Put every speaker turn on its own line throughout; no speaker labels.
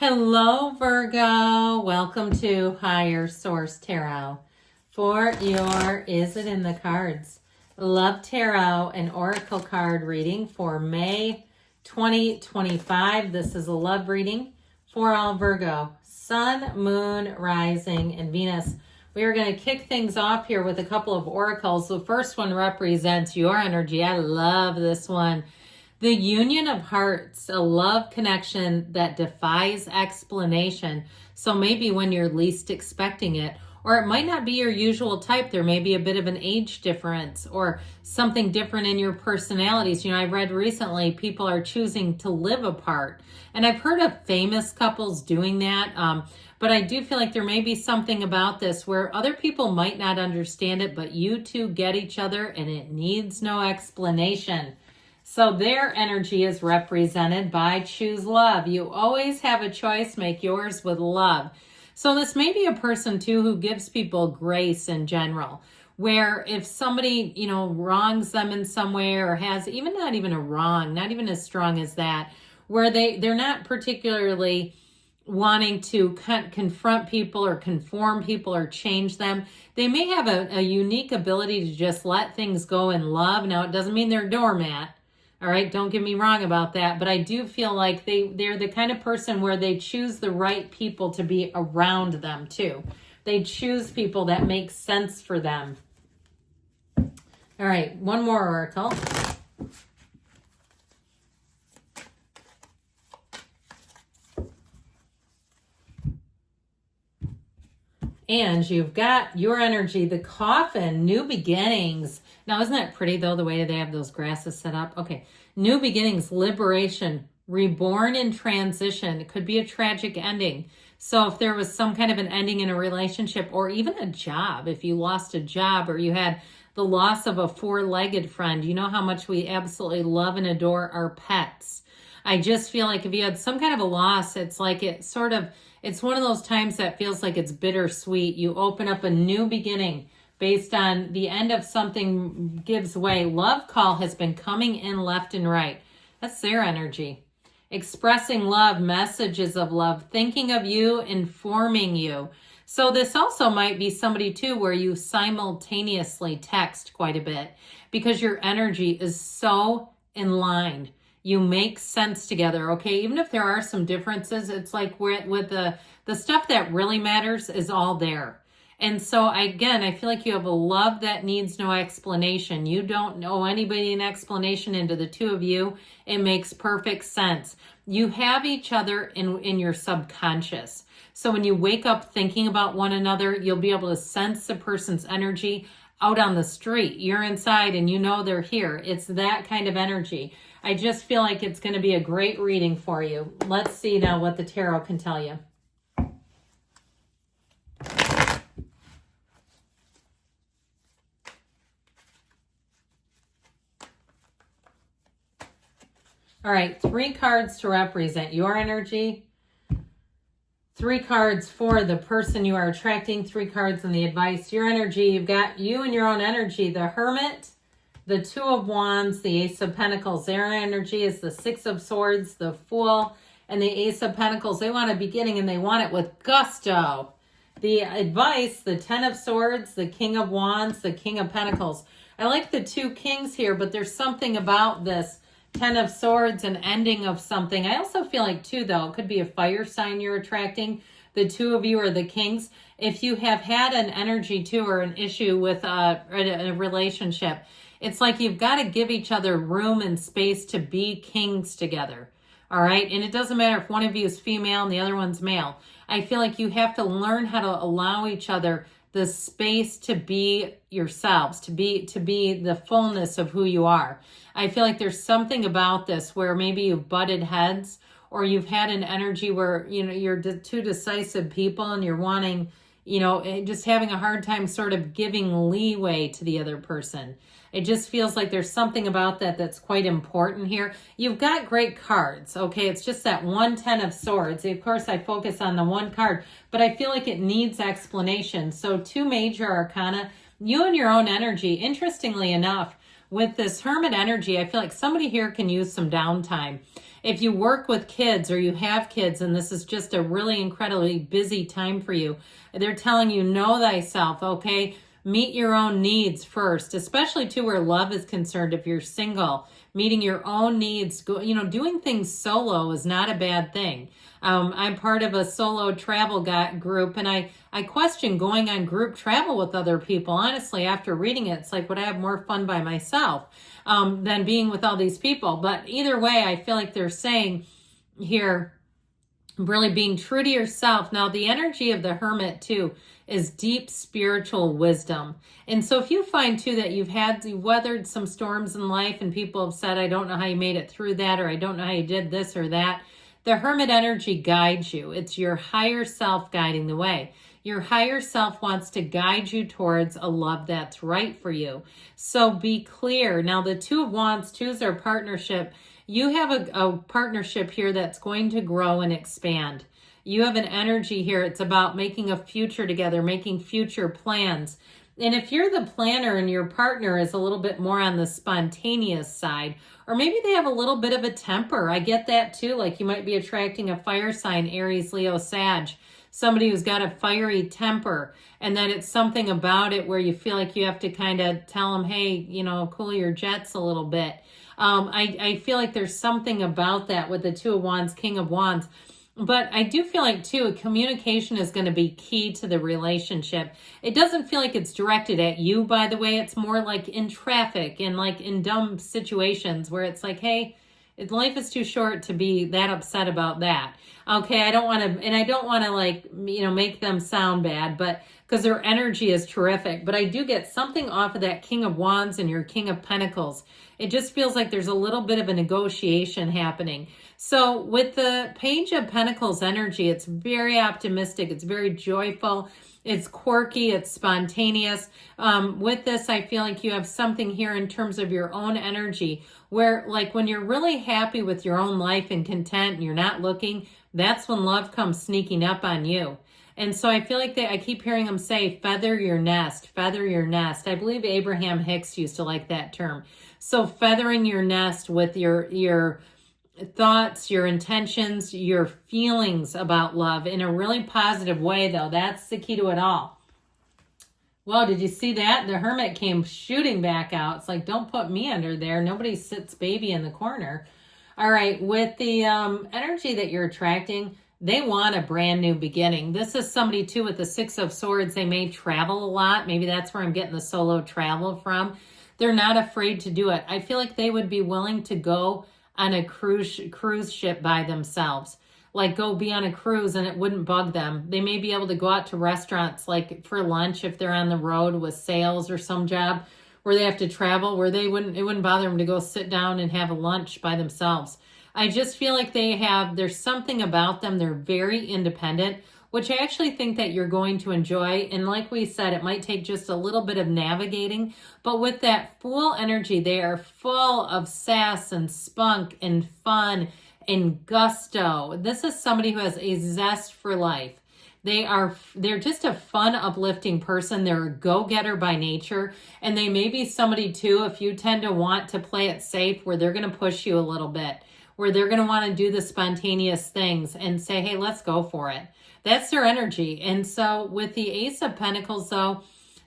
Hello, Virgo. Welcome to Higher Source Tarot for your Is It in the Cards? Love Tarot and Oracle card reading for May 2025. This is a love reading for all Virgo. Sun, Moon, Rising, and Venus. We are going to kick things off here with a couple of oracles. The first one represents your energy. I love this one. The union of hearts, a love connection that defies explanation. So maybe when you're least expecting it, or it might not be your usual type. There may be a bit of an age difference or something different in your personalities. You know, I read recently people are choosing to live apart. And I've heard of famous couples doing that. But I do feel like there may be something about this where other people might not understand it, but you two get each other and it needs no explanation. So their energy is represented by choose love. You always have a choice, make yours with love. So this may be a person too who gives people grace in general, where if somebody, wrongs them in some way or has even not even a wrong, not even as strong as that, where they're not particularly wanting to confront people or conform people or change them. They may have a unique ability to just let things go in love. Now, it doesn't mean they're a doormat. All right, don't get me wrong about that, but I do feel like they're the kind of person where they choose the right people to be around them too. They choose people that make sense for them. All right, one more oracle. And you've got your energy, the coffin, new beginnings. Now, isn't that pretty, though, the way they have those grasses set up? Okay, new beginnings, liberation, reborn in transition. It could be a tragic ending. So if there was some kind of an ending in a relationship or even a job, if you lost a job or you had the loss of a four-legged friend, you know how much we absolutely love and adore our pets. I just feel like if you had some kind of a loss, it's like it's one of those times that feels like it's bittersweet. You open up a new beginning based on the end of something gives way. Love call has been coming in left and right. That's their energy. Expressing love, messages of love, thinking of you, informing you. So this also might be somebody too where you simultaneously text quite a bit because your energy is so in line. You make sense together, okay? Even if there are some differences, it's like with the stuff that really matters is all there. And so I feel like you have a love that needs no explanation. You don't owe anybody an explanation, and to the two of you, it makes perfect sense. You have each other in your subconscious. So when you wake up thinking about one another, you'll be able to sense the person's energy out on the street. You're inside and you know they're here. It's that kind of energy. I just feel like it's going to be a great reading for you. Let's see now what the tarot can tell you. All right, 3 cards to represent your energy. 3 cards for the person you are attracting. 3 cards in the advice. Your energy, you've got you and your own energy. The Hermit, the 2 of Wands, the Ace of Pentacles. Their energy is the 6 of Swords, the Fool, and the Ace of Pentacles. They want a beginning and they want it with gusto. The advice, the 10 of Swords, the King of Wands, the King of Pentacles. I like the 2 kings here, but there's something about this 10 of Swords and ending of something. I also feel like too, though, it could be a fire sign you're attracting. The 2 of you are the kings. If you have had an energy too or an issue with a relationship, it's like you've got to give each other room and space to be kings together. All right. And it doesn't matter if one of you is female and the other one's male. I feel like you have to learn how to allow each other the space to be yourselves, to be the fullness of who you are. I feel like there's something about this where maybe you've butted heads or you've had an energy where, you're 2 decisive people and you're wanting, just having a hard time sort of giving leeway to the other person. It just feels like there's something about that that's quite important here. You've got great cards, okay? It's just that 10 of Swords. Of course, I focus on the 1 card, but I feel like it needs explanation. So 2 major arcana, you and your own energy. Interestingly enough, with this Hermit energy, I feel like somebody here can use some downtime. If you work with kids or you have kids and this is just a really incredibly busy time for you, they're telling you, know thyself, okay? Meet your own needs first, especially to where love is concerned. If you're single, meeting your own needs, doing things solo is not a bad thing. I'm part of a solo travel group, and I question going on group travel with other people. Honestly, after reading it, it's like, would I have more fun by myself than being with all these people? But either way, I feel like they're saying here, really being true to yourself. Now, the energy of the Hermit, too, is deep spiritual wisdom. And so if you find, too, that you've weathered some storms in life and people have said, I don't know how you made it through that, or I don't know how you did this or that, the Hermit energy guides you. It's your higher self guiding the way. Your higher self wants to guide you towards a love that's right for you. So be clear. Now, the Two of Wands, two is our partnership. You have a partnership here that's going to grow and expand. You have an energy here. It's about making a future together, making future plans. And if you're the planner and your partner is a little bit more on the spontaneous side, or maybe they have a little bit of a temper, I get that too. Like you might be attracting a fire sign, Aries, Leo, Sag, somebody who's got a fiery temper, and then it's something about it where you feel like you have to kind of tell them, hey, cool your jets a little bit. I feel like there's something about that with the Two of Wands, King of Wands. But I do feel like, too, communication is going to be key to the relationship. It doesn't feel like it's directed at you, by the way. It's more like in traffic and like in dumb situations where it's like, hey, life is too short to be that upset about that. Okay, I don't want to make them sound bad, but because their energy is terrific. But I do get something off of that King of Wands and your King of Pentacles. It just feels like there's a little bit of a negotiation happening. So with the Page of Pentacles energy, it's very optimistic. It's very joyful. It's quirky. It's spontaneous. With this, I feel like you have something here in terms of your own energy where like when you're really happy with your own life and content and you're not looking, that's when love comes sneaking up on you. And so I feel like I keep hearing them say, feather your nest, feather your nest. I believe Abraham Hicks used to like that term. So feathering your nest with your thoughts, your intentions, your feelings about love in a really positive way, though. That's the key to it all. Whoa, did you see that? The Hermit came shooting back out. It's like, don't put me under there. Nobody sits baby in the corner. All right, with the energy that you're attracting, they want a brand new beginning. This is somebody, too, with the Six of Swords. They may travel a lot. Maybe that's where I'm getting the solo travel from. They're not afraid to do it. I feel like they would be willing to go on a cruise ship by themselves. Like go be on a cruise and it wouldn't bug them. They may be able to go out to restaurants like for lunch if they're on the road with sales or some job where they have to travel, where it wouldn't bother them to go sit down and have a lunch by themselves. I just feel like there's something about them. They're very independent, which I actually think that you're going to enjoy. And like we said, it might take just a little bit of navigating, but with that Fool energy, they are full of sass and spunk and fun and gusto. This is somebody who has a zest for life. They're just a fun, uplifting person. They're a go-getter by nature. And they may be somebody too, if you tend to want to play it safe, where they're going to push you a little bit, where they're going to want to do the spontaneous things and say, hey, let's go for it. That's their energy. And so with the Ace of Pentacles, though,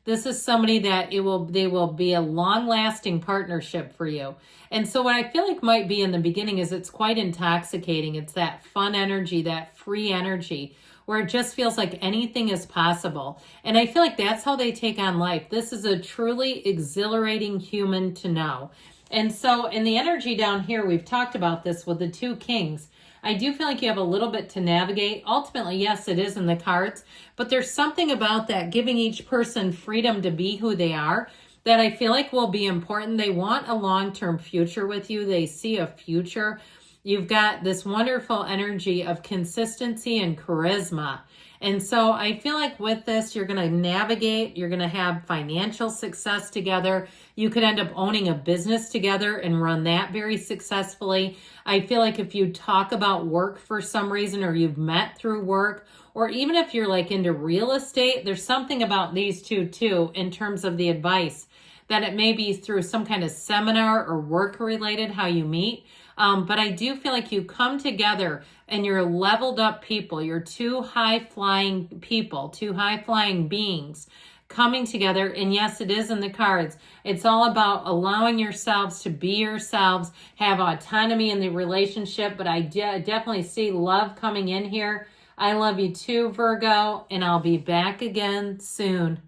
this is somebody that they will be a long-lasting partnership for you. And so what I feel like might be in the beginning is it's quite intoxicating. It's that fun energy, that free energy, where it just feels like anything is possible. And I feel like that's how they take on life. This is a truly exhilarating human to know. And so in the energy down here, we've talked about this with the Two Kings. I do feel like you have a little bit to navigate. Ultimately, yes, it is in the cards, but there's something about that giving each person freedom to be who they are that I feel like will be important. They want a long-term future with you. They see a future. You've got this wonderful energy of consistency and charisma. And so I feel like with this, you're going to navigate, you're going to have financial success together. You could end up owning a business together and run that very successfully. I feel like if you talk about work for some reason, or you've met through work, or even if you're like into real estate, there's something about these two too, in terms of the advice, that it may be through some kind of seminar or work related how you meet. But I do feel like you come together and you're leveled up people. You're two high-flying people, two high-flying beings coming together. And yes, it is in the cards. It's all about allowing yourselves to be yourselves, have autonomy in the relationship. But I definitely see love coming in here. I love you too, Virgo, and I'll be back again soon.